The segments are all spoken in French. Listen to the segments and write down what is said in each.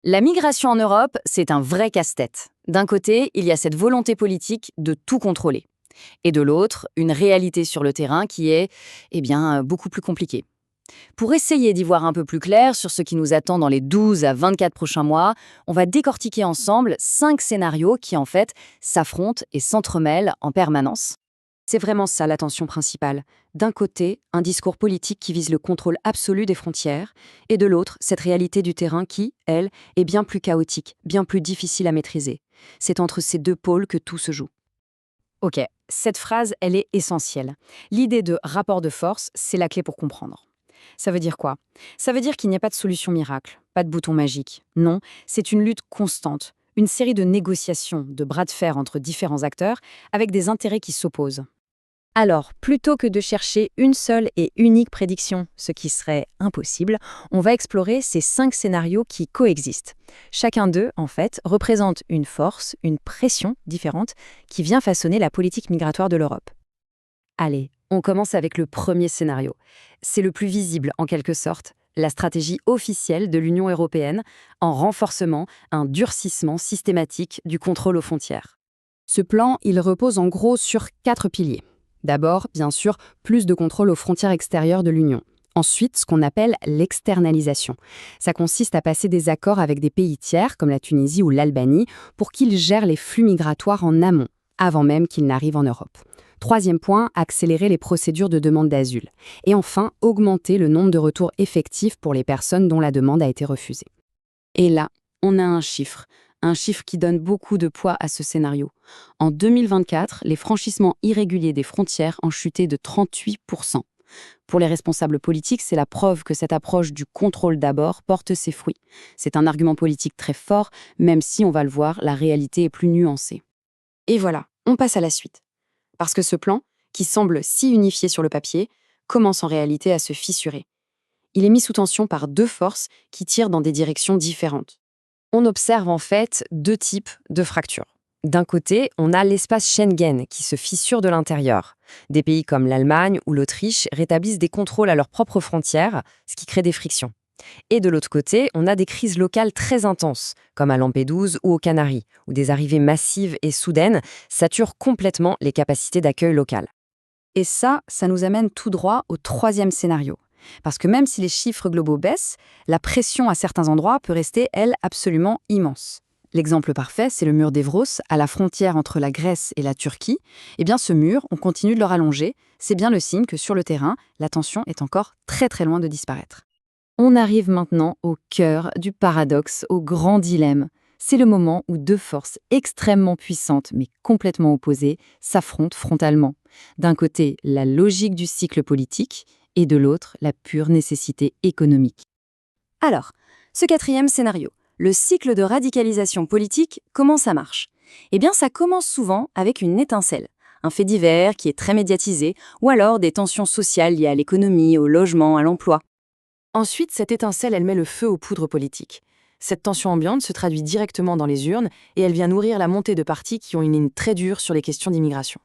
La migration en Europe, c'est un vrai casse-tête. D'un côté, il y a cette volonté politique de tout contrôler. Et de l'autre, une réalité sur le terrain qui est, beaucoup plus compliquée. Pour essayer d'y voir un peu plus clair sur ce qui nous attend dans les 12 à 24 prochains mois, on va décortiquer ensemble 5 scénarios qui, en fait, s'affrontent et s'entremêlent en permanence. C'est vraiment ça la tension principale. D'un côté, un discours politique qui vise le contrôle absolu des frontières, et de l'autre, cette réalité du terrain qui, elle, est bien plus chaotique, bien plus difficile à maîtriser. C'est entre ces deux pôles que tout se joue. Ok, cette phrase, elle est essentielle. L'idée de rapport de force, c'est la clé pour comprendre. Ça veut dire quoi? Ça veut dire qu'il n'y a pas de solution miracle, pas de bouton magique. Non, c'est une lutte constante, une série de négociations, de bras de fer entre différents acteurs, avec des intérêts qui s'opposent. Alors, plutôt que de chercher une seule et unique prédiction, ce qui serait impossible, on va explorer ces 5 scénarios qui coexistent. Chacun d'eux, en fait, représente une force, une pression différente qui vient façonner la politique migratoire de l'Europe. Allez, on commence avec le premier scénario. C'est le plus visible, en quelque sorte, la stratégie officielle de l'Union européenne en renforcement, un durcissement systématique du contrôle aux frontières. Ce plan, il repose en gros sur 4 piliers. D'abord, bien sûr, plus de contrôle aux frontières extérieures de l'Union. Ensuite, ce qu'on appelle l'externalisation. Ça consiste à passer des accords avec des pays tiers, comme la Tunisie ou l'Albanie, pour qu'ils gèrent les flux migratoires en amont, avant même qu'ils n'arrivent en Europe. Troisième point, accélérer les procédures de demande d'asile. Et enfin, augmenter le nombre de retours effectifs pour les personnes dont la demande a été refusée. Et là, on a un chiffre qui donne beaucoup de poids à ce scénario. En 2024, les franchissements irréguliers des frontières ont chuté de 38%. Pour les responsables politiques, c'est la preuve que cette approche du contrôle d'abord porte ses fruits. C'est un argument politique très fort, même si, on va le voir, la réalité est plus nuancée. Et voilà, on passe à la suite. Parce que ce plan, qui semble si unifié sur le papier, commence en réalité à se fissurer. Il est mis sous tension par 2 forces qui tirent dans des directions différentes. On observe en fait 2 types de fractures. D'un côté, on a l'espace Schengen qui se fissure de l'intérieur. Des pays comme l'Allemagne ou l'Autriche rétablissent des contrôles à leurs propres frontières, ce qui crée des frictions. Et de l'autre côté, on a des crises locales très intenses, comme à Lampedusa ou aux Canaries, où des arrivées massives et soudaines saturent complètement les capacités d'accueil locales. Et ça nous amène tout droit au troisième scénario. Parce que même si les chiffres globaux baissent, la pression à certains endroits peut rester, elle, absolument immense. L'exemple parfait, c'est le mur d'Evros, à la frontière entre la Grèce et la Turquie. Eh bien, ce mur, on continue de le rallonger. C'est bien le signe que sur le terrain, la tension est encore très très loin de disparaître. On arrive maintenant au cœur du paradoxe, au grand dilemme. C'est le moment où 2 forces extrêmement puissantes, mais complètement opposées, s'affrontent frontalement. D'un côté, la logique du cycle politique, et de l'autre, la pure nécessité économique. Alors, ce quatrième scénario, le cycle de radicalisation politique, comment ça marche? Eh bien, ça commence souvent avec une étincelle, un fait divers qui est très médiatisé, ou alors des tensions sociales liées à l'économie, au logement, à l'emploi. Ensuite, cette étincelle, elle met le feu aux poudres politiques. Cette tension ambiante se traduit directement dans les urnes et elle vient nourrir la montée de partis qui ont une ligne très dure sur les questions d'immigration.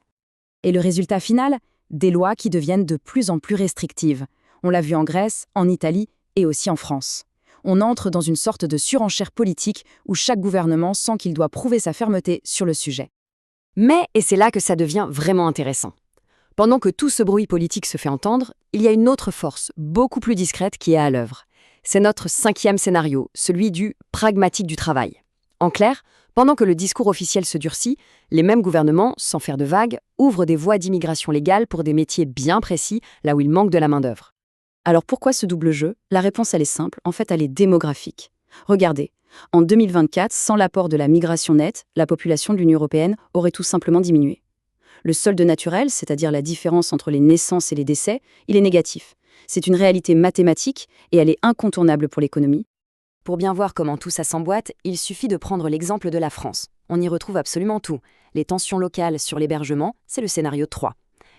Et le résultat final? Des lois qui deviennent de plus en plus restrictives. On l'a vu en Grèce, en Italie et aussi en France. On entre dans une sorte de surenchère politique où chaque gouvernement sent qu'il doit prouver sa fermeté sur le sujet. Mais, et c'est là que ça devient vraiment intéressant. Pendant que tout ce bruit politique se fait entendre, il y a une autre force, beaucoup plus discrète, qui est à l'œuvre. C'est notre 5e scénario, celui du pragmatique du travail. En clair, pendant que le discours officiel se durcit, les mêmes gouvernements, sans faire de vagues, ouvrent des voies d'immigration légale pour des métiers bien précis, là où il manque de la main-d'œuvre. Alors pourquoi ce double jeu? La réponse, elle est simple, en fait, elle est démographique. Regardez, en 2024, sans l'apport de la migration nette, la population de l'Union européenne aurait tout simplement diminué. Le solde naturel, c'est-à-dire la différence entre les naissances et les décès, il est négatif. C'est une réalité mathématique et elle est incontournable pour l'économie. Pour bien voir comment tout ça s'emboîte, il suffit de prendre l'exemple de la France. On y retrouve absolument tout. Les tensions locales sur l'hébergement, c'est le scénario 3.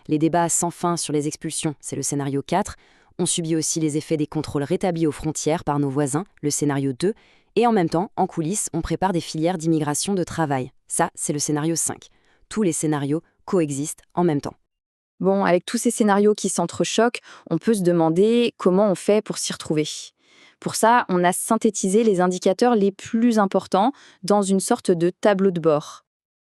Les débats sans fin sur les expulsions, c'est le scénario 4. On subit aussi les effets des contrôles rétablis aux frontières par nos voisins, le scénario 2. Et en même temps, en coulisses, on prépare des filières d'immigration de travail. Ça, c'est le scénario 5. Tous les scénarios coexistent en même temps. Bon, avec tous ces scénarios qui s'entrechoquent, on peut se demander comment on fait pour s'y retrouver. Pour ça, on a synthétisé les indicateurs les plus importants dans une sorte de tableau de bord.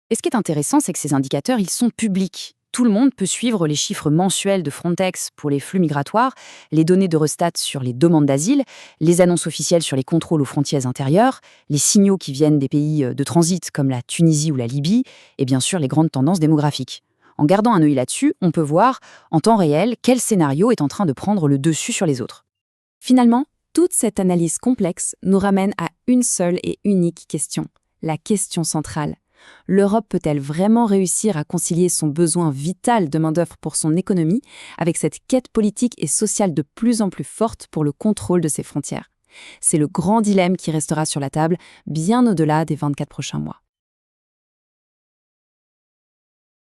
Et ce qui est intéressant, c'est que ces indicateurs, ils sont publics. Tout le monde peut suivre les chiffres mensuels de Frontex pour les flux migratoires, les données d'Eurostat sur les demandes d'asile, les annonces officielles sur les contrôles aux frontières intérieures, les signaux qui viennent des pays de transit comme la Tunisie ou la Libye, et bien sûr les grandes tendances démographiques. En gardant un œil là-dessus, on peut voir, en temps réel, quel scénario est en train de prendre le dessus sur les autres. Finalement, toute cette analyse complexe nous ramène à une seule et unique question, la question centrale. L'Europe peut-elle vraiment réussir à concilier son besoin vital de main-d'œuvre pour son économie avec cette quête politique et sociale de plus en plus forte pour le contrôle de ses frontières? C'est le grand dilemme qui restera sur la table bien au-delà des 24 prochains mois.